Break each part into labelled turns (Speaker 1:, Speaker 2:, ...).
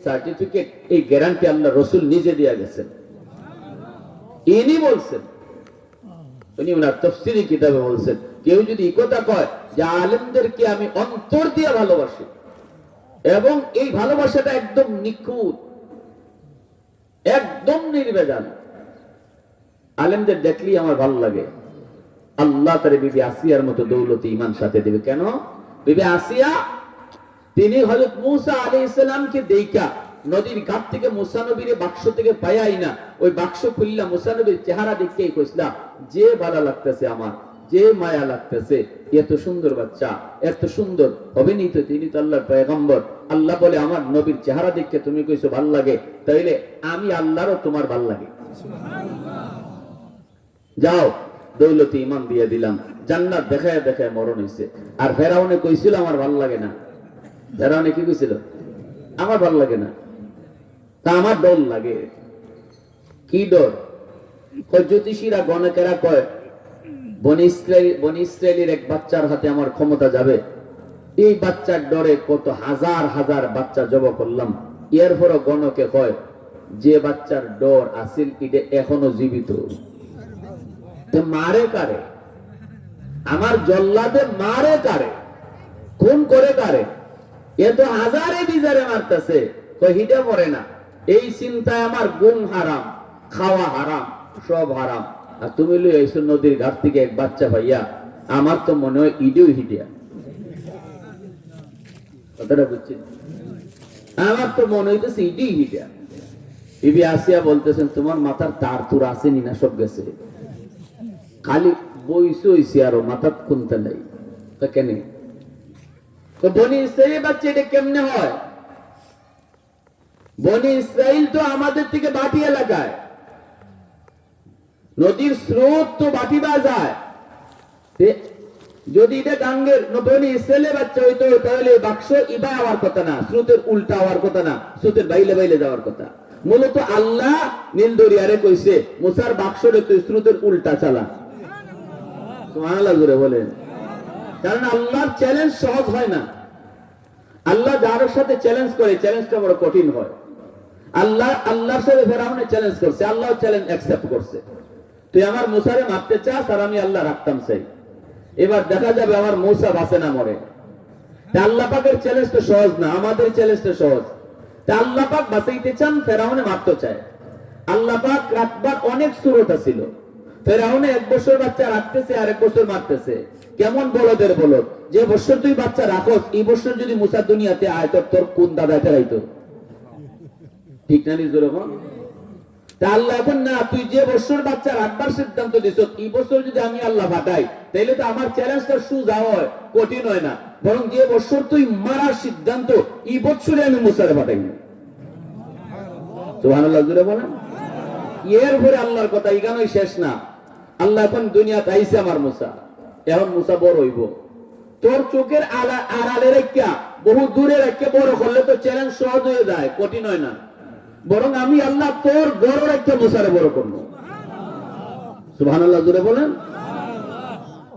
Speaker 1: Certificate, এই guarantee আল্লাহ রসুল নিজে দিয়ে গেছেন। ইনি বলছেন, উনি ওনার তাফসীরি কিতাবে বলছেন, কেউ যদি এই কথা কয় যে আলেমদেরকে আমি অন্তর দিয়ে ভালোবাসি এবং এই ভালোবাসাটা একদম নিখুঁত, একদম নির্ভেজাল, আলেমদের দেখলেই আমার ভালো লাগে, আল্লাহ তারে বিবি আসিয়ার মতো দৌলতে ঈমান সাথে দেবে। কেন? বিবি আসিয়া তিনি হযরত মূসা আলাইহিস সালামকে দেইখা নদীর ঘাট থেকে মূসা নবীর বাক্স থেকে পায়াই না, ওই বাক্স খুললা মূসা নবীর চেহারা দেখেই কইছিলাম, যে ভালো লাগতেছে আমার, যে মায়া লাগতেছে, এত সুন্দর বাচ্চা, এত সুন্দর হবে নি তো, তিনি তো আল্লাহর পয়গম্বর। আল্লাহ বলে আমার নবীর চেহারা দেখে তুমি কইছো ভাল লাগে, তাইলে আমি আল্লাহরও তোমার ভাল লাগে। যাও দৌলতে ঈমান দিয়ে দিলাম, জান্নাত দেখায় দেখায় মরণ হইছে। আর ফেরাউনে কইছিল আমার ভাল লাগে না, ফেরাউনে কি কইছিল? আমার ভাল লাগে না। তা আমার ডর লাগে। কি ডর? জ্যোতিষীরা গণকেরা কয় বনি ইসরায়েলের এক বাচ্চার হাতে আমার ক্ষমতা যাবে। এই বাচ্চার ডরে কত হাজার হাজার বাচ্চা জব করলাম। এরপরও গণকে কয় যে বাচ্চার ডর আসিল এটা এখনো জীবিত, তো মারে কারে? আমার জল্লাদে মারে কারে? খুন করে কারে? এ তো হাজারে বিজারে মারতেছে, হিটে পড়ে না। এই চিন্তায় আমার ঘুম হারাম, খাওয়া হারাম, সব হারাম। আর তুমি লই আইছো নদীর ঘাট থেকে এক বাচ্চা ভাইয়া, আমার তো মনে হয় ইডিও হিটিয়া। কথাটা বুঝছেন? আমার তো মনে হইতেছে ইডি হিটিয়া। বিবি আসিয়া বলতেছেন তোমার মাথার তার তুর আসেনি না, সব গেছে, খালি বইসে হইছে আরো মাথার খুনতে নাই। তা কেন? তো বনি ইসরাইল বাচ্চা এটা কেমনে হয়? বনি ইসরাইল তো আমাদের থেকে বাটি এলাকায়, নদীর স্রোত তো বাটি বাজায়। যদি এটা গাঙ্গের বনি ইসরাইলের বাচ্চা হইতো তাহলে বাক্স ইবা হওয়ার কথা না, স্রোতের উল্টা হওয়ার কথা না, স্রোতের বাইলে বাইলে যাওয়ার কথা। মূলত আল্লাহ নীল দরিয়ারে কইছে মুসার বাক্সরে তুই স্রোতের উল্টা চালা। সুবহানাল্লাহ জোরে বলেন। কারণ আল্লাহর চ্যালেঞ্জ সহজ হয় না। আল্লাহ যার সাথে চ্যালেঞ্জ করে চ্যালেঞ্জটা বড় কঠিন হয়। আল্লাহর সাথে ফেরাউনে চ্যালেঞ্জ করছে, আল্লাহ চ্যালেঞ্জ অ্যাকসেপ্ট করছে। তুই আমার মুসারে মারতে চাস আর আমি আল্লাহ রাখতাম চাই, এবার দেখা যাবে আমার মুসা বাঁচে না মরে। আল্লাহ পাকের চ্যালেঞ্জ তো সহজ না, আমাদের চ্যালেঞ্জ তো সহজ। আল্লাহ পাক বাঁচাইতে চান, ফেরাউনে মারতে চায়। আল্লাহ পাক রাখবার অনেক সুরতা ছিল। ফেরাউনে 1 বছর বাচ্চা রাখতেছে আর 1 বছর মারতেছে। কেমন বলদের বলদ, যে বছর তুই বাচ্চা রাখস এই বছর যদি মুসা দুনিয়াতে আয় তোর কোন দাদা ফেরাইতো? ঠিক না? নিজরকম আল্লাহ এখন না, তুই যে বছর বাচ্চা রাখবার সিদ্ধান্ত দিছ এই বছর যদি আমি আল্লাহ পাঠাই তাইলে তো আমার চ্যালেঞ্জটা সোজা হয়, কঠিন হয় না। বরং যে বছর তুই মারার সিদ্ধান্ত এই বছরে আমি মুসারে পাঠাই। সুবহানাল্লাহ জোরে বলেন। এরপরে আল্লাহর কথা এখানেই শেষ না। আল্লাহ এখন দুনিয়াতে আইছে আমার মুসা, এখন মুসা বড় হইব। তোর চোখের আড়ালে রেখা বহু দূরে রেখে বড় করলে তো চ্যালেঞ্জ সহজ হয়ে যায়, কঠিন হয় না। বরং আমি আল্লাহ তোর বড় রেখে মুসারে বড় করবো। সুবহানাল্লাহ জোরে বলেন।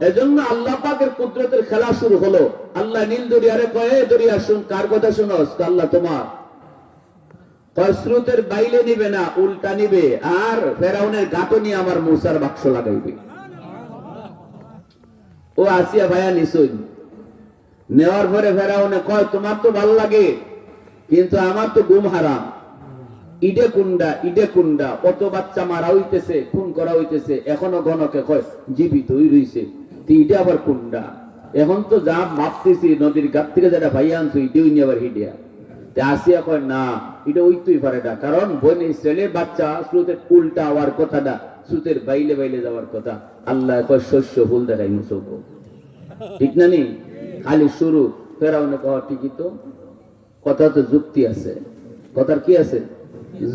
Speaker 1: এজন্য আল্লাহ পাকের কুদরতের খেলা শুরু হলো। আল্লাহ নীল দরিয়ারে কয়ে, দরিয়া শুন, কার কথা শুনোস? আল্লাহ তোমার। স্রোতের বাইলে নিবে না, উল্টা নিবে, আর ফেরাউনের গাঁটনি আমার মুসার বাক্স লাগাইবে। ও আসিয়া ভাইয়া নিশ্চয় নেওয়ার পরে ফেরাউনে কয় তোমার তো ভাল লাগে, কিন্তু আমার তো ঘুম হারাম। ইডে কুন্ডা, ইডে কুন্ডা, অত বাচ্চা মারা হইতেছে, খুন করা হইতেছে, এখনো গণকে কয় জীবিত রইছে, ইডে আবার কুন্ডা। এখন তো যা ভাবতেছি নদীর ঘাট থেকে যেটা ভাইয়া আনছো ইডেই নিয়ে আবার হিডিয়া। আসিয়া কয় না, এটা ওইতুই পারে না, কারণ বনি ইসরাইলের বাচ্চা স্রোতের উল্টা হওয়ার কথা না, স্রোতের বাইলে বাইলে যাওয়ার কথা। আল্লাহ কয় শস্য ফুল দেখাই মুসব, ঠিক না? নি খালি শুরু। ফেরাউনে কয় ঠিকই তো, কথা তো যুক্তি আছে। কথার কি আছে?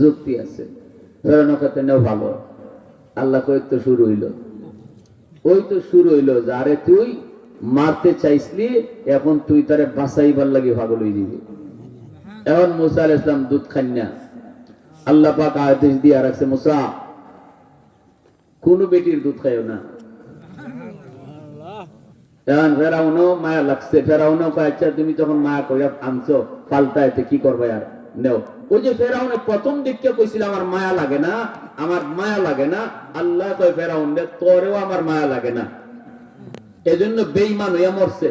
Speaker 1: যুক্তি আছে। ফেরাউনের কথা নেও ভালো। আল্লাহ কয় তো শুরু হইল, ওই তো শুরু হইলো। যারে তুই মারতে চাইছলি এখন তুই তারে বাঁচাইবার লাগি পাগল হয়ে দিবি। এখন মুসা আলাইহিস সালাম দুধ খান না। আল্লাহ পাক আদেশ দিয়ে রাখছে মুসা কোন বেটির দুধ খাইও না। এখন ফেরাউনও মায়া লাগছে। ফেরাউনও কয় আচ্ছা তুমি যখন মায়া কইয়া আনছো পাল্টা এতে কি করবে? আর নেও। ওই যে ফেরাউনের প্রথম দিককে কইছিল আমার মায়া লাগে না, আমার মায়া লাগে না, আল্লাহ কয় ফেরাউন রে তোরেও আমার মায়া লাগে না, এজন্য বেঈমান হইয়া মরছে।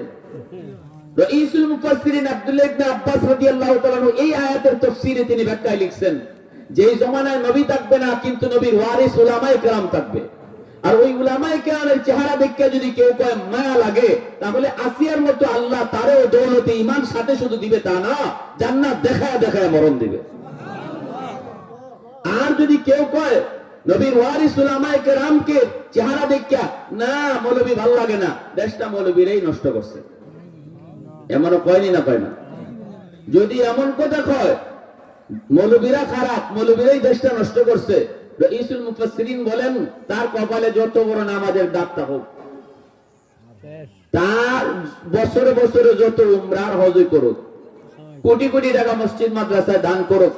Speaker 1: রাইসুল মুফাসসিরিন আব্দুল্লাহ ইবনে আব্বাস রাদিয়াল্লাহু তাআলা এই আয়াতের তাফসীরে তিনি ব্যাখ্যায় লিখছেন যে এই জমানায় নবী থাকবে না, কিন্তু নবীর ওয়ারিস উলামায়ে কেরাম থাকবে। আর ওই উলামায়ে কেরামের চেহারা দেখে যদি কেউ কয় মায়া লাগে, তাহলে আসিয়ার মতো আল্লাহ তারও দৌলতে ঈমান সাথে শুধু দিবে তা না, জান্নাত দেখায় দেখায় মরণ দিবে। আর যদি কেউ কয় নবীর ওয়ারিস উলামায়ে কেরামকে চেহারা দেখে না মৌলবী ভালো লাগে না, দেশটা মৌলবীরাই নষ্ট করছে, এমনও কয়নি না কয় না? যদি এমন কথা কয় মৌলবীরা খারাপ, মৌলবীরাই দেশটা নষ্ট করছে, রাইসুল মুফাসসিরিন বলেন তার কপালে যত বড় নামাজের দাগ থাকুক, তার বছরে বছরে যত উমরার হজ করুক, কোটি কোটি টাকা মসজিদ মাদ্রাসায় দান করুক,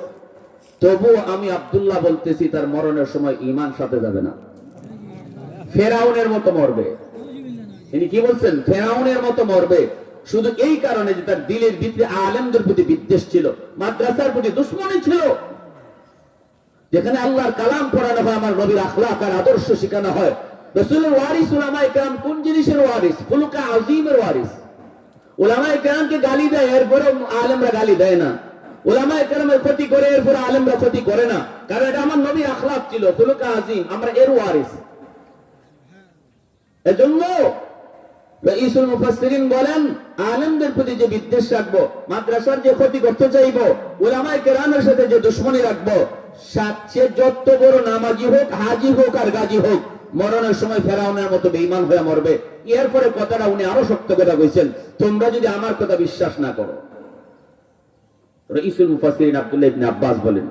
Speaker 1: তবু আমি আব্দুল্লাহ বলতেছি তার মরণের সময় ঈমান সাথে যাবে না, ফেরাউনের মতো মরবে। তিনি কি বলছেন? ফেরাউনের মতো মরবে। শুধু এই কারণে যে তার দিলের ভিতরে আলেমদের প্রতি বিদ্বেষ ছিল, মাদ্রাসার প্রতি দুশমনী ছিল। যেখানে আল্লাহর কালাম পড়ানো হয়, আমার নবীর আখলাক আর আদর্শ শেখানো হয়, রাসূলের ওয়ারিস উলামায়ে কেরাম কোন জিনিসের ওয়ারিস? খুলুকে আযীমের ওয়ারিস। উলামায়ে কেরামকে গালি দেয়, এরপরে আলেমরা গালি দেয় না। উলামায়ে কেরামের ক্ষতি করে, এরপরে আলেমরা ক্ষতি করে না, কারণ এটা আমার নবীর আখলাক ছিল, খুলুকে আযীম, আমরা এর ওয়ারিস। এজন্য রাইসুল মুফাসসিরিন বলেন আলেমদের প্রতি যে বিদ্বেষ রাখবো, মাদ্রাসার যে ক্ষতি করতে চাইবো, উলামায়ে কেরামের সাথে যে দুশমনী রাখবো, সে যত বড় নামাজি হোক, হাজি হোক আর গাজী হোক, মরণের সময় ফেরাউনের মতো বেঈমান হয়ে মরবে। এরপরে কথাটা উনি আরো শক্ত কথা কইছেন, তোমরা যদি আমার কথা বিশ্বাস না করো। রাইসুল মুফাসসিরিন আব্দুল্লাহ ইবনে আব্বাস বলেন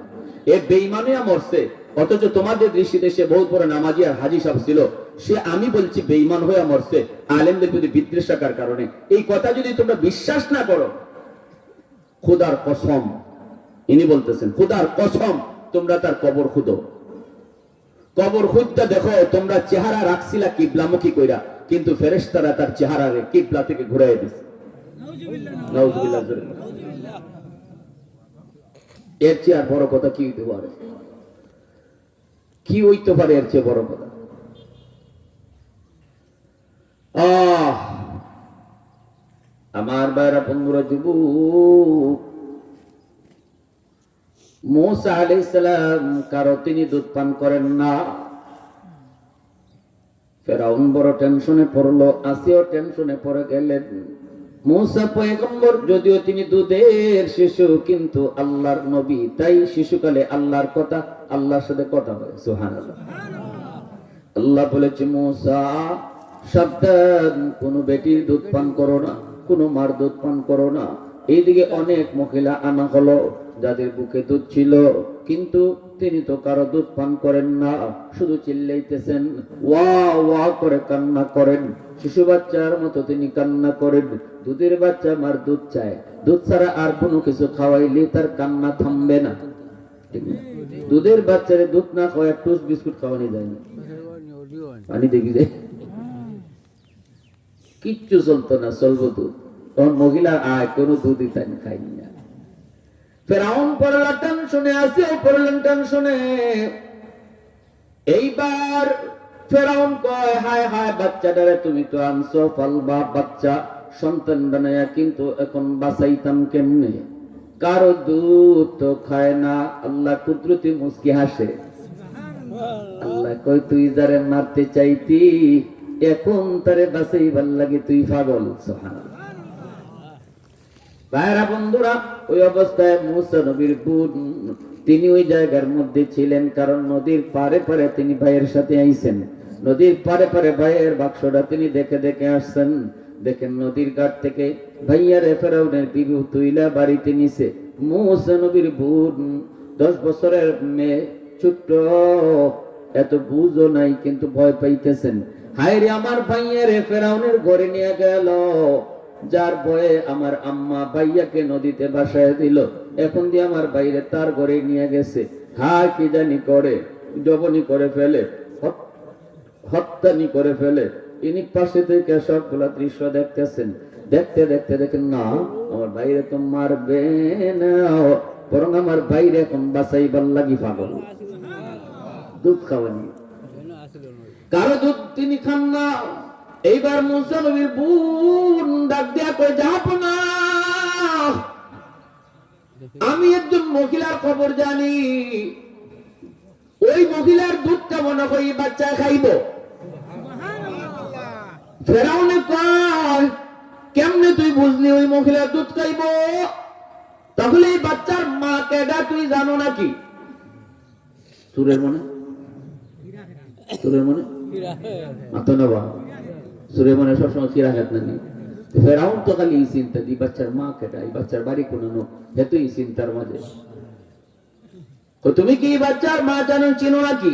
Speaker 1: এ বেঈমান হয়ে মরছে, অথচ তোমাদের দৃষ্টিতে সে বহুত বড় নামাজি আর হাজি সাহেব ছিল, সে আমি বলছি বেঈমান হয়ে মরছে আলেমদের প্রতি বিদ্বেষ রাখার কারণে। এই কথা যদি তোমরা বিশ্বাস না করো, খোদার কসম, ইনি বলতেছেন খোদার কসম, তোমরা তার কবর খুঁদো, কবর খুঁজতে দেখো তোমরা চেহারা রাখছিলা কিবলামুখী কইরা, কিন্তু ফেরেশতারা তার চেহারা কিবলা থেকে ঘুরাইয়া দিছে। নাউজুবিল্লাহ। এর চেয়ে আর বড় কথা কি হইতে পারে? কি হইতে পারে এর চেয়ে বড় কথা? আমার বাইরা বন্ধুরা, যুবক, মূসা আলাইহিস সালাম কারো তিনি দুধ পান করেন না। ফেরাউন বড় টেনশনে পড়লো, আসিও টেনশনে পড়ে গেলেন। মূসা পয়গম্বর, যদিও তিনি দুধের শিশু, কিন্তু আল্লাহর নবী, তাই শিশুকালে আল্লাহর কথা, আল্লাহর সাথে কথা হয়। সুবহানাল্লাহ। আল্লাহ বলেছে, মূসা সাবধান, কোন বেটির দুধ পান করো না, কোন মার দুধ পান করো না। এইদিকে অনেক মহিলা আনা হলো যাদের বুকে দুধ ছিল, কিন্তু তিনি তো কারো দুধ পান করেন না, শুধু চিল্লাইতেছেন, ওয়া ওয়া করে কান্না করেন, শিশু বাচ্চার মতো তিনি কান্না করেন। দুধের বাচ্চা মার দুধ চায়, দুধ ছাড়া আর কোনো কিছু খাওয়াইলে তার কান্না থামবে না। দুধের বাচ্চারে দুধ না খাওয়ায় টোস্ট বিস্কুট খাওয়ানো যায় না, পানি দেখি যায়, কিচ্ছু চলতো না, চলবো দুধ। তখন মহিলা আয় কোনো দুধই খাইনি না। ফেরাউন পড়লা টেনশনে আছে, পড়লেন টেনশনে। এইবার ফেরাউন কয়, হায় হায়, বাচ্চাটারে তুমি তো আনছো পালবা, বাচ্চা সন্তান বানায়া, কিন্তু এখন বাঁচাইতাম কেমনে? কারো দুধ তো খায় না। আল্লাহ কুদরতি মুস্কি হাসে। আল্লাহ কয়, তুই যারে মারতে চাইতি, এখন তারে বাঁচাইবার লাগে তুই পাগল। সুবহানাল্লাহ। ভাইরা বন্ধুরা, ওই অবস্থায় মূসা নবীর বোন, তিনি ওই জায়গার মধ্যে ছিলেন, কারণ নদীর পারে পারে তিনি ভাইয়ের সাথে আইছেন। নদীর পারে পারে ভাইয়ের বাক্সটা তিনি দেখে দেখে আসছেন। দেখেন নদীর ঘাট থেকে ভাইয়ারে ফেরাউনের বিবি তুইলা বাড়িতে নিছে। মূসা নবীর বোন 10 বছরের মেয়ে, ছোট্ট, এত বুঝও নাই, কিন্তু ভয় পাইতেছেন। হায় রে, আমার ভাইয়ারে ফেরাউনের ঘরে নিয়ে গেল, যার ভয়ে আমার আম্মা ভাইয়াকে নদীতে ভাসায় দিল, এখন দিয়ে আমার বাইরে তার ঘরে নিয়ে গেছে। হ্যাঁ, কি জানি করে, জবনি করে ফেলে, হত্যানি করে ফেলে। ইনি পাশে থেকে সবগুলা দৃশ্য দেখতেছেন। দেখতে দেখতে দেখেন, না, আমার বাইরে তো মারবে না, বরং আমার বাইরে এখন বাঁচাইবার লাগি পাগল দুধ খাওয়ানি কারো দুধ তিনি খান না। এইবার মুসা নবীর বোন ডাক দিয়া কই যাব না, আমি একজন মহিলার খবর জানি, ওই মহিলার দুধটা মনে করি বাচ্চা খাইব। ফেরাউনে কয় কেমনে তুই বুঝলি ওই মহিলার দুধ খাইব? তাহলে এই বাচ্চার মা কেডা তুই জানো নাকি? সুরের মনে সুরের মনে আতনবা সুরের মনে সবসময় কিরা হাত নানি। ফেরাউন তো খালি এই চিন্তা দি বাচ্চার মা কেডা, এই বাচ্চার বাড়ি কোন লোক, হেতু এই চিন্তার মাঝে। তো তুমি কি বাচ্চার মা জানো, চিনো নাকি?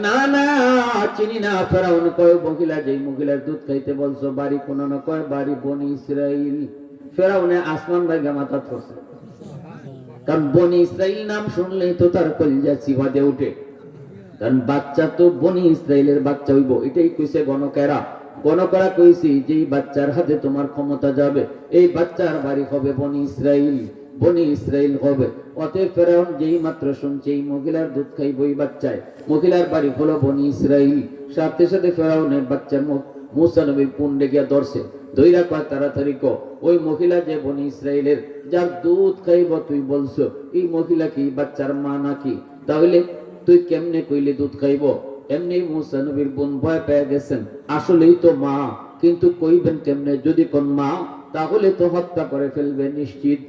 Speaker 1: না না চিনি না। ফেরাউন কয় মহিলা, যেই মহিলার দুধ খাইতে বলছো বাড়ি কোন না, কয় বাড়ি বনি ইসরাইল। ফেরাউনে আসমান ভাইগা মাথা ধরছে, কারণ বনি ইসরাইল নাম শুনলেই তো তার কলিজা চিবাদে উঠে, কারণ বাচ্চা তো বনি ইসরাইলের বাচ্চা হইব। এটাই কইছে গণকেরা। গণকেরা কইছি যেই বাচ্চার হাতে তোমার ক্ষমতা যাবে, এই বাচ্চার বাড়ি হবে বনি ইসরাইল, বনি ইসরাইল হবে। অতএব ফেরাউন যেই মাত্র শুনছে এই মহিলার দুধ খাইব ওই বাচ্চায়, মহিলার বাড়ি হলো বনি ইসরাইল, সাথে সাথে ফেরাউনের বাচ্চার মুসা নবী পুন্ডে গিয়া ধরছে। দইরা কয় তাড়াতাড়ি ক, ওই মহিলা যে বনি ইসরাইলের, যার দুধ খাইব তুই বলছো, এই মহিলা কি বাচ্চার মা নাকি? তাহলে তুই কেমনে কইলে দুধ খাইব? এমনি মুসা নবীর বোন ভয় পেয়ে গেছেন, আসলেই তো মা, কিন্তু কইবেন কেমনে? যদি কোন মা তাহলে তো হত্যা করে ফেলবে নিশ্চিত।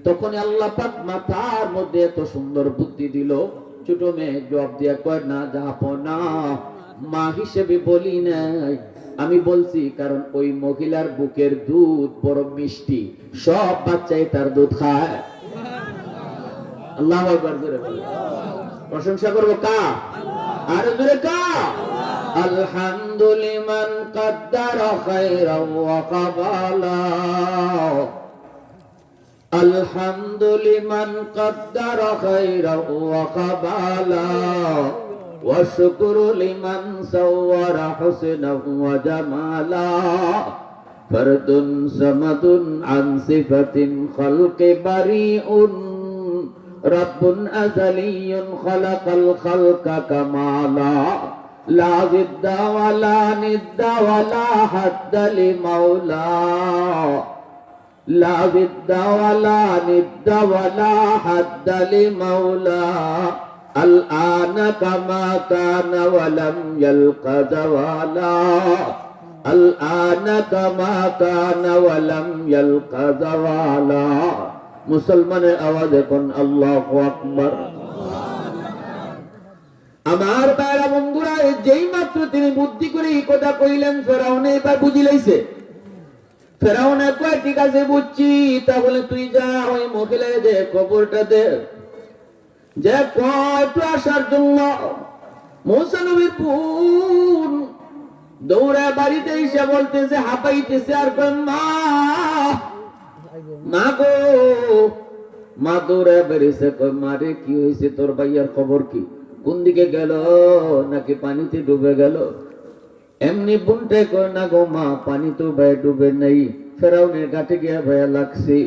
Speaker 1: তখন আল্লাহ পাক মাথার মধ্যে এত সুন্দর বুদ্ধি দিল। ছোট মেয়ে জবাব দিয়া কয় না জাহাপনা, মা হিসেবে বলি নাই, আমি বলছি কারণ ওই মহিলার বুকের দুধ বড় মিষ্টি, সব বাচ্চাই তার দুধ খায়। আল্লাহু আকবার জোরে বলেন। প্রশংসা করবো কা? আর জোরে কা? আলহামদুলিমান কাদ্দারা খায়রান ওয়া কাবালা, আলহামদুলিমান কাদ্দারা খায়রান ওয়া কাবালা, ওয়া শুকরু লিমান সাওয়ারা হুসনান ওয়া জামালা, ফারদুন সামাদুন আন সিফাতিন খালকি বারিউন, রাব্বুন আযালিয়্যুন খালাকাল খালকা কামালা, লা জিদ্দা ওয়ালা নিদ্দা ওয়ালা হাদ্দা লিমাওলা, লা জিদ্দা ওয়ালা নিদ্দা ওয়ালা হাদ্দা লিমাওলা, আল আনা কামা কানা ওয়া লাম ইয়ালকা জাওয়ালা, আল আনা কামা কানা ওয়া লাম ইয়ালকা জাওয়ালা। মুসলমানের আওয়াজে কোন আল্লাহু আকবার। আমার ভাইরা বন্ধুরা, যেই মাত্র তিনি বুদ্ধি করে এই কথা কইলেন, ফেরাউন এবার বুঝি লাইছে। ফেরাউন কয় ঠিক আছে বুঝছি, তাহলে তুই যা ওই মহিলার যে খবরটা দে, যে কয় একটু আসার জন্য। মুসা নবীর বোন দৌড়া বাড়িতে এসে বলতেছে, হাঁপাইতেছে আর কয় মা, মা গো। মা দৌড়া বেরিয়েছে, কয় মারে কি হয়েছে, তোর ভাইয়ার খবর কি, কোন দিকে গেল, নাকি পানিতে ডুবে গেল? এমনি বোনটা কয় না গো মা, পানি তো ভাই ডুবে নেই, ফেরাউনের ঘাটে গিয়া ভাইয়া লাগছে,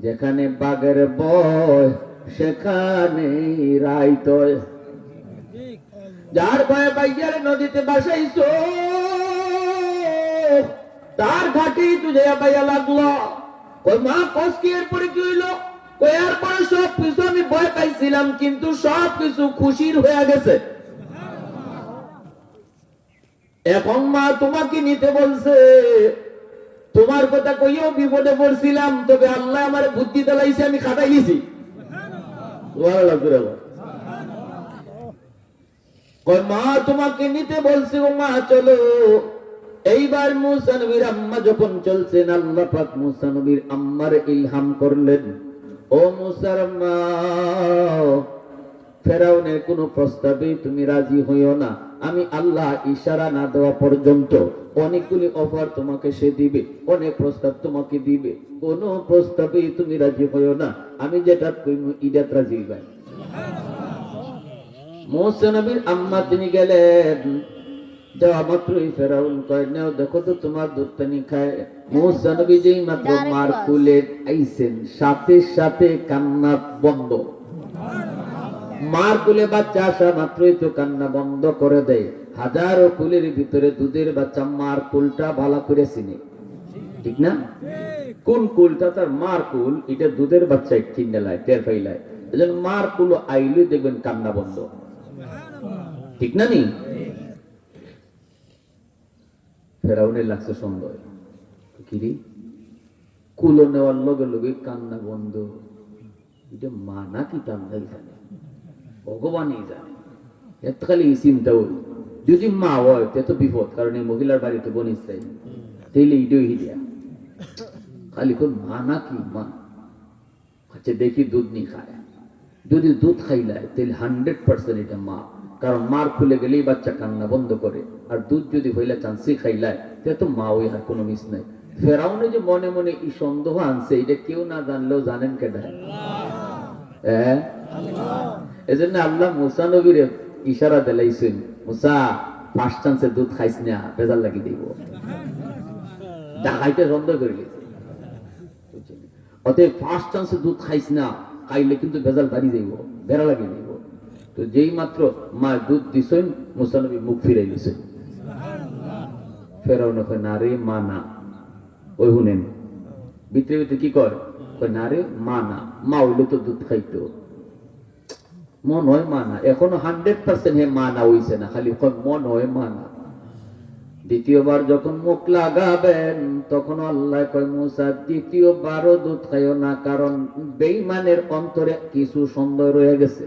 Speaker 1: যেখানে বাঘের বয় সেখানে রাই তয়, যার ভয়ে ভাইয়ার নদীতে বাসাইছো তার ঘাটেই তুই ভাইয়া লাগলো। কই মা কস কি এরপরে কি হইলো? কই এরপরে সব কিছু আমি ভয় পাইছিলাম, কিন্তু সব কিছু খুশির হয়ে গেছে। এখন মা তোমাকে নিতে বলছে, তোমার কথা কইও বিপদে পড়ছিলাম, তবে আল্লাহ আমার বুদ্ধি দিলাইছে, আমি খাটাই গেছি। কই মা তোমাকে নিতে বলছে, ও মা চলো। এইবার মুসা নবীর আম্মা যখন চলছেন, আল্লাহ পাক মুসা নবীর আম্মার ইলহাম করলেন, ও মুসার মা, ফেরাউনের কোন প্রস্তাবে তুমি রাজি হইও না, আমি আল্লাহ ইশারা না দেওয়া পর্যন্ত অনেকগুলি অফার তোমাকে সে দিবে, অনেক প্রস্তাব তোমাকে দিবে, কোন প্রস্তাবে তুমি রাজি হইও না, আমি যেটা কইব ইদাত রাজি হইবা। মুসা নবীর আম্মা তিনি গেলেন, যাওয়া মাত্রই ফেরাউন কয় নাও দেখো তো তোমার দুধ পানি খায়। মুসা নবী যেই মাত্র মার কোলে আইছেন সাথে সাথে কান্না বন্ধ। মার কোলে বাচ্চা আসা মাত্রই তো কান্না বন্ধ করে দেয়। হাজারো কুলের ভিতরে দুধের বাচ্চা মার কুলটা ভালো করে চিনে, ঠিক না? কোন কুলটা তার মার কুল, এটা দুধের বাচ্চা কিনেলায় টের পাইলায়। এজন্য মার কুল আইলে দেখবেন কান্না বন্ধ, ঠিক না? নি ফেরাউনের লাগছে সন্দেহ, কিরি কুলো নেওয়ার লগে লগে কান্না বন্ধ, এটা মা নাকি কান্দাই জানে, ভগবানই জানে। এত খালি চিন্তা হই যদি মা হয় তো বিপদ, কারণ এই মহিলার বাড়িতে বনিস চাই তাইলে ইডই হিডিয়া খালি কোন মা নাকি মা। আচ্ছা দেখি দুধ নি খায়, যদি দুধ খাইলায় তাহলে 100% এটা মা, কারণ মার খুলে গেলেই বাচ্চা কান্না বন্ধ করে। আর দুধ যদি হইলা চান্সি খাইলায় তাহলে তো মা ওই আর কোনো মিস নাই। ফেরাউনে যে মনে মনে এই সন্দেহ আনছে, এটা কেউ না জানলেও জানেন কেডা? এজন্য আল্লাহ মুসা নবীর ইশারা দিলাইছেন, মুসা ফার্স্ট চান্সে দুধ খাইস না, বেজাল লাগি দিব, ডাকাইতে সন্দেহ করে গেছে। অতএব ফার্স্ট চান্সে দুধ খাইস না, খাইলে কিন্তু বেজাল বাড়ি যাইব, বেড়া লাগি যাইব। তো যেই মাত্র মা দুধ দিছেন মুসা নবী মুখ ফিরাই দিছেন। ফেরাউন কয় না রে মা না, ওই শুনেন ভিতরে ভিতরে কি কয়, না রে মা না, মা হইলে তো দুধ খাইতো, মন হয় মা না। এখনো 100% হে মা না হইছে না, খালি মন হয় মা না। দ্বিতীয়বার যখন মুখ লাগাবেন তখন আল্লাহ কয় মুসা দ্বিতীয়বারও দুধ খাইও না, কারণ বেঈমানের অন্তরে কিছু সন্দেহ রয়ে গেছে।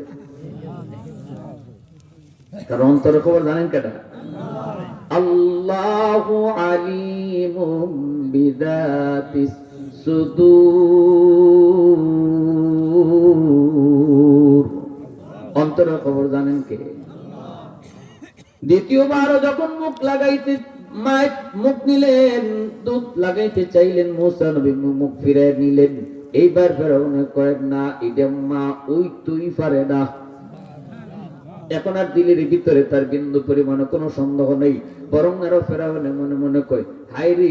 Speaker 1: কারণ অন্তরে খবর জানেন কেটা? আল্লাহু আলিমুম বিযাতিস সুদূর, অন্তরের খবর জানেন কে? দ্বিতীয়বারও যখন মুখ লাগাইতে মুখ নিলেন, দুধ লাগাইতে চাইলেন, মুসা নবী মুখ ফিরে নিলেন। এইবার ফেরাউন কয় না এটা মা ওই তুই পারে না। এখন আর দিলের ভিতরে তার বিন্দু পরিমাণে কোনো সন্দেহ নেই, বরং আরো ফেরাউন মনে মনে কয় হায় রে,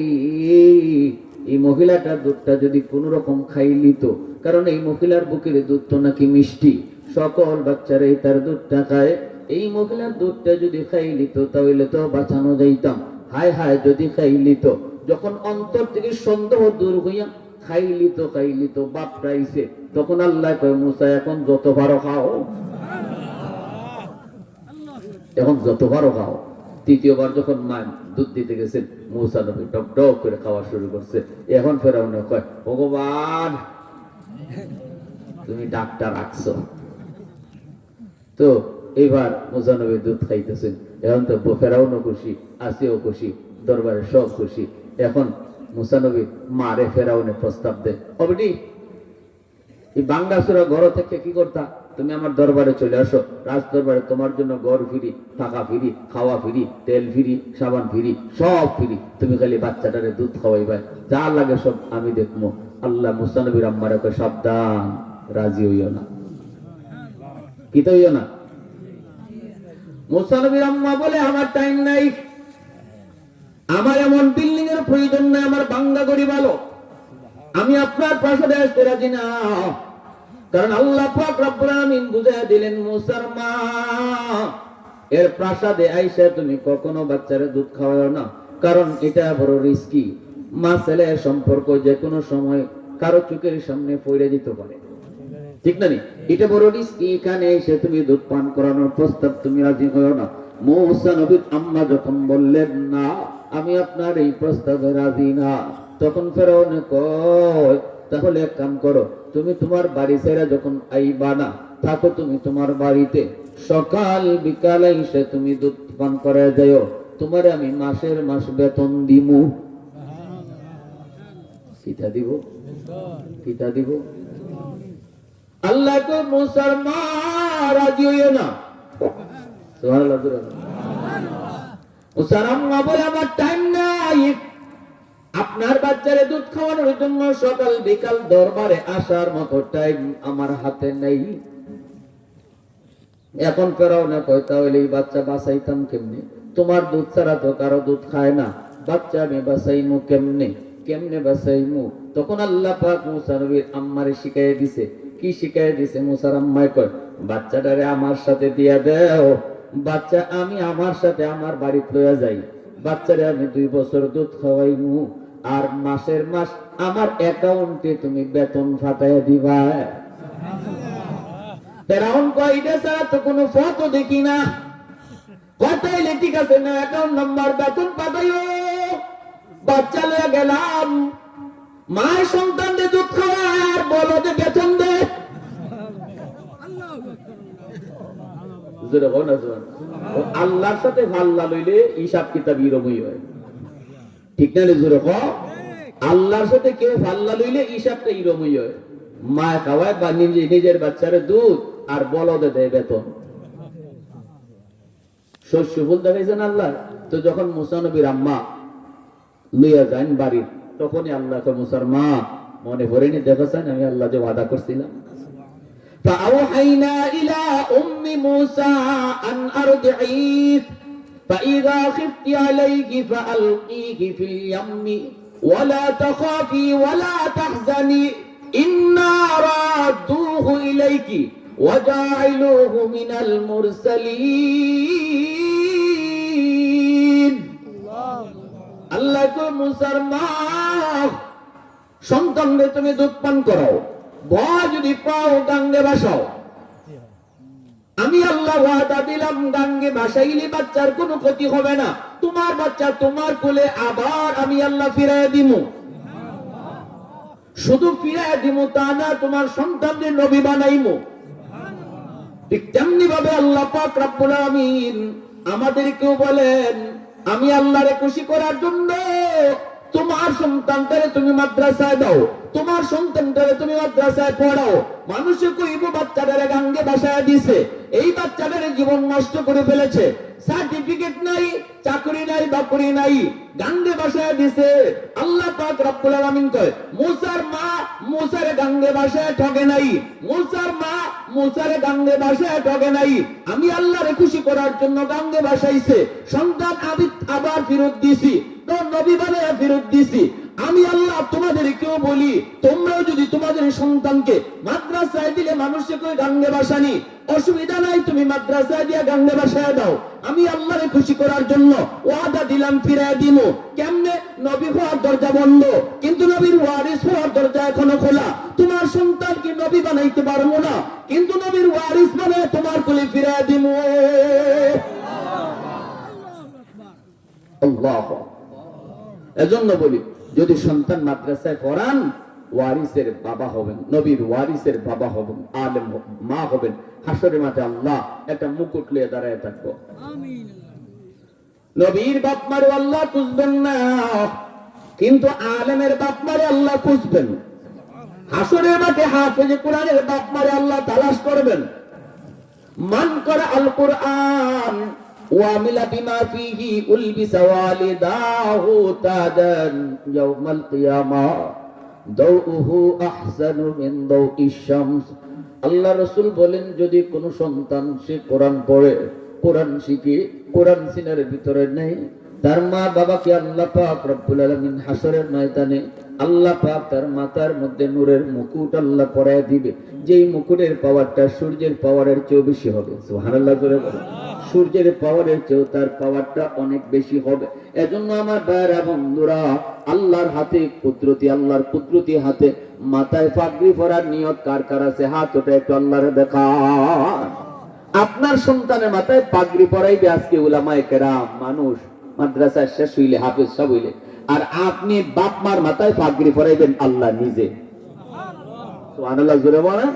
Speaker 1: এই মহিলাটার দুধটা যদি কোন রকম খাইলি তো, কারণ এই মহিলার বুকের দুধ তো নাকি মিষ্টি, সকল বাচ্চারাই তার দুধটা খায়, এই মহিলার দুধটা যদি খাইলি তো তাহলে তো বাঁচানো যাইতাম। হায় হায় যদি খাইলি তো, যখন অন্তর থেকে সন্দেহ দূর হইয়া খাইলি তো বাপ রাইছে, তখন আল্লাহ কয় মুসা এখন যত পারো খাও, এখন যত পারো খাও। তৃতীয়বার যখন মা দুধ দিতে গেছেন, মুসা নবী ডক ডক করে খাওয়া শুরু করছে। এখন ফেরাউন কয় ভগবান তুমি ডাক্তার রাখছো তো। এবার মুসা নবী দুধ খাইতেছেন, এখন তো ফেরাউনও খুশি, আসিও খুশি, দরবারে সব খুশি। এখন মুসা নবী মারে ফেরাউনে প্রস্তাব দেয়, ও বেটি এই বাঙ্গাসুরা ঘর থেকে কি করতা, তুমি আমার দরবারে চলে আসো, রাজ দরবারে তোমার জন্য ঘর ফিরি, থাকা ফিরি, খাওয়া ফিরি, তেল ফিরি, সাবান ফিরি, সব ফিরি, তুমি খালি বাচ্চাটারে দুধ খাওয়াইবা, যা লাগে সব আমি দেখবো। আল্লাহ মুসা নবীর আম্মারে কয় সাবধান, রাজি হইও না, কি তো হইও না। মুসা নবীর আম্মা বলে আমার টাইম নাই, আমার এমন বিল্ডিং এর প্রয়োজন নাই, আমার বাঙ্গা গড়ি ভালো, আমি আপনার প্রাসাদে আসতে রাজি না। কারণ আল্লাহ পাক রব্বুল আলামিন বুঝায় দিলেন মুসার মা, এর প্রাসাদে আইসা তুমি কখনো বাচ্চারে দুধ খাওয়াও না, কারণ এটা বড় রিস্কি। মা ছেলের সম্পর্ক যে কোনো সময় কারো চোখের সামনে পড়ে যেতে পারে, ঠিক না? এটা বড় রিস্কি, এখানে এসে তুমি দুধ পান করানোর প্রস্তাব তুমি রাজি হও না। মুসা নবীর আম্মা যখন বললেন না আমি আপনার এই প্রস্তাবে রাজি না, তখন ফেরাউন কয় তাহলে এক কাম করো, তুমি তোমার বাড়ি ছেড়ে যখন আইবা না, থাকো তুমি তোমার বাড়িতে, সকাল বিকাল এসে তুমি দুধ পান করে যাও, তোমারে আমি মাসের মাস বেতন দিমু। কিটা দিব, কিটা দিব। আল্লাহ কো মুসার মা রাজি হইও না, সুবহানাল্লাহ। মুসার আম্মা বলে আমার টাইম নাই, আপনার বাচ্চারে দুধ খাওয়ানোর জন্য সকাল বিকাল দরবারে আসার মতো টাইম আমার হাতে নেই। এখন ফেরাউন কয় তাহলে এই বাচ্চা বাঁচাইতাম কেমনে, তোমার দুধ ছাড়া তো কারো দুধ খায় না, বাচ্চা আমি বাঁচাইমু কেমনে। কেমনে বাঁচাইমু? তখন আল্লাহ পাক মুসা নবীর আম্মারে শিখাইয়া দিছে। কি শিখাইয়া দিছে? মুসার আম্মায় কয়, বাচ্চাটারে আমার সাথে দিয়া দাও, বাচ্চা আমি আমার সাথে আমার বাড়ি লইয়া যাই, বাচ্চারে আমি 2 বছর দুধ খাওয়াইমু, আর মাসের মাস আমার অ্যাকাউন্টে তুমি বেতন ফাটাইয়া দিবা। ফেরাউন কয়, এটা ছাড়া তো কোনো ফটো দেখি না। কথাইলে ঠিক আছে না, অ্যাকাউন্ট নাম্বার বেতন পাঠাইও। বাচ্চা লইয়া গেলাম, মায়ের সন্তানদের দুধ খাওয়ায় আর বলদে বেতন দে। আল্লাহর সাথে ভাল্লা লইলে হিসাব কিতাব ইরমই হয়, ঠিক না? জোরে কও, আল্লাহর সাথে কেউ ভাল্লা লইলে হিসাবটা ইরমই হয়। মা খাওয়ায় বা নিজের বাচ্চারে দুধ আর বলদে দেয় বেতন। শস্য ফুল দেখাইছেন আল্লাহ। তো যখন মুসা নবীর আম্মা লইয়া যান বাড়ির, তখনই আল্লাহ তো মুসার মা মনে পড়েনি, দেখেছেন আমি আল্লাহ যে ওয়াদা করছিলাম। فأوحينا إلى أم موسى أن أرضعيه فإذا خفت عليه فألقيه في اليم ولا تخافي ولا تحزني إنا رادوه إليك وجاعلوه من المرسلين আল্লাহ তো মুসার মা, সন্তানকে তুমি দুধ পান করাও, ভয় যদি পাও গাঙ্গে ভাসাও। আমি আল্লাহ ওয়াদা দিলাম, গাঙ্গে ভাসাইলে বাচ্চার কোনো ক্ষতি হবে না, তোমার বাচ্চা তোমার কোলে আবার আমি আল্লাহ ফিরাইয়া দিমু। শুধু ফিরাইয়া দিমু তা না, তোমার সন্তানদের নবী বানাইমু। ঠিক তেমনি ভাবে আল্লাহ পাক রব্বুল আলামিন আমাদেরকেও বলেন, আমি আল্লাহরে খুশি করার জন্য তোমার সন্তানটারে তুমি মাদ্রাসায় দাও, তোমার সন্তানটারে তুমি মাদ্রাসায় পড়াও। মানুষে কইব বাচ্চাটারে গাঙ্গে ভাসায় দিছে, এই বাচ্চাটারে জীবন নষ্ট করে ফেলেছে, সার্টিফিকেট নাই, চাকরি নাই, বাকরি নাই, গাঙ্গে ভাসায় দিছে। আল্লাহ পাক রব্বুল আলামিন কয়, মুসার মা মুসারে গাঙ্গে ভাসায় ঠকে নাই, মুসার মা মুসারে গাঙ্গে ভাসায় ঠকে নাই। আমি আল্লাহরে খুশি করার জন্য গাঙ্গে ভাসাইছে, সন্তান আমি আবার ফেরত দিছি, তো নবী বানায়া ফেরত দিছি। আমি আল্লাহ তোমাদেরকেও বলি, তোমরাও যদি তোমাদের সন্তানকে মাদ্রাসায় দিলে মানুষে কই গাঙ্গে ভাসানি, অসুবিধা নাই, তুমি মাদ্রাসায় দিয়ে গাঙ্গে ভাসায় দাও। আমি আল্লাহরে খুশি করার জন্য ওয়াদা দিলাম, ফিরায় দিমু। কেমনে? নবী হওয়ার দরজা বন্ধ, কিন্তু নবীর ওয়ারিস হওয়ার দরজা এখনো খোলা। তোমার সন্তানকে নবী বানাইতে পারবো না, কিন্তু নবীর ওয়ারিস বানায় তোমার কোলে ফিরায় দিমু। আল্লাহ, এজন্য বলি, যদি সন্তান মাদ্রাসায় পড়ান, ওয়ারিসের বাবা হবেন, নবীর ওয়ারিসের বাবা হবেন, আলেম মা হবেন। হাসরের মাঠে আল্লাহ একটা মুকুট লিয়ে দাঁড়ায় থাকবো। নবীর বাপ মারে আল্লাহ খুঁজবেন না, কিন্তু আলেমের বাপ মারে আল্লাহ খুঁজবেন। হাসরের মাঠে হাফেজে কোরআনের বাপ মারে আল্লাহ তালাশ করবেন। মান করা আল কোরআন ওয়ামিলা বিমা ফিহি উলবিসা ওয়ালিদাহু তাদান ইয়াউমাল কিয়ামাহ দাউহু আহসানু মিন দাউইশ শামস। আল্লাহ রাসূল বলেন, যদি কোন সন্তান সে কোরআন পড়ে, কোরআন শিখে, কোরআন সিনার ভিতরে নেই, তার মা বাবাকে আল্লাহ পাক রব্বুল আলামিন হাসরের ময়দানে আল্লাহ পাক তার মাথার মধ্যে নূরের মুকুট আল্লাহ পরায় দিবে, যেই মুকুটের পাওয়ারটা সূর্যের পাওয়ারের চেয়ে বেশি হবে। সুবহানাল্লাহ করে বলেন, সূর্যের পাওয়ারের চেয়ে তার পাওয়ারটা অনেক বেশি হবে। এজন্য আমার ভাইরা বন্ধুরা, আল্লাহর হাতে কুদরতি, আল্লাহর কুদরতি হাতে মাথায় পাগড়ি পরার নিয়ত কার কার আছে? হাত ওটা একটু আল্লাহরে দেখান। আপনার সন্তানের মাথায় পাগড়ি পরাইবে আজকে উলামায়ে কেরাম, মানুষ মাদ্রাসা শেষ হইলে, হাফেজ সাহেব হইলে, আর আপনি বাপ মার মাথায় পাগড়ি পরাইবেন আল্লাহ নিজে। সুবহানাল্লাহ জোরে বলেন।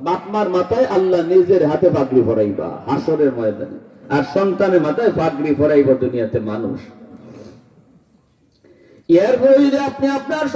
Speaker 1: বাপ মার মাথায় আল্লাহ নিজের হাতে পাগড়ি পরাইবা হাসরের ময়দানে, আর সন্তানের মাথায় পাগড়ি পরাইবা দুনিয়াতে মানুষ। এরপরে যদি আপনি আপনার